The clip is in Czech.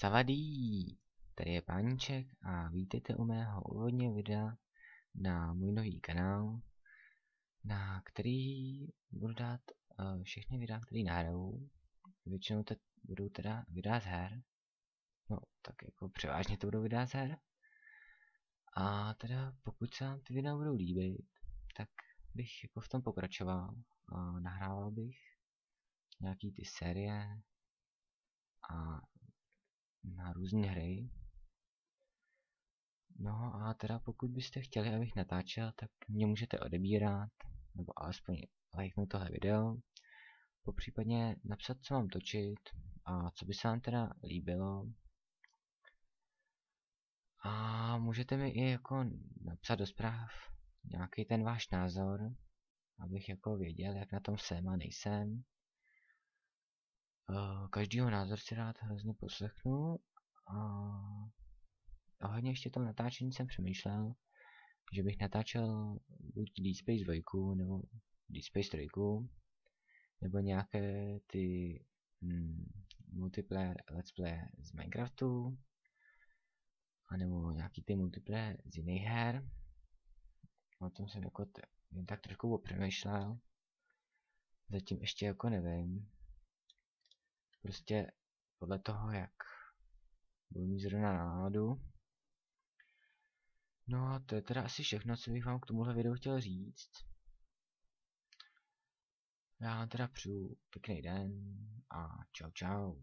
Savadí! Tady je Páníček a vítejte u mého úvodního videa na můj nový kanál, na který budu dát všechny videa, které nahraju. Většinou budou teda videa z her. No, tak jako převážně to budou videa z her. A teda pokud se vám ty videa budou líbit, tak bych jako v tom pokračoval a nahrával bych nějaký ty série a na různé hry. No a teda pokud byste chtěli, abych natáčel, tak mě můžete odebírat, nebo alespoň lajknout tohle video, popřípadně napsat, co mám točit a co by se vám teda líbilo. A můžete mi i jako napsat do zpráv nějaký ten váš názor, abych jako věděl, jak na tom jsem a nejsem. Každýho názor si rád hrozně poslechnu a hodně ještě tom natáčení jsem přemýšlel, že bych natáčel buď Dead Space 2 nebo Dead Space 3, nebo nějaké ty multiplayer let's play z Minecraftu, anebo nějaký ty multiplayer z jiných her. O tom jsem jako jen tak trošku popřemýšlel. Zatím ještě jako nevím. Prostě podle toho, jak budu mít zrovna náladu. No a to je teda asi všechno, co bych vám k tomuhle videu chtěl říct. Já vám teda přeju pěkný den a čau čau.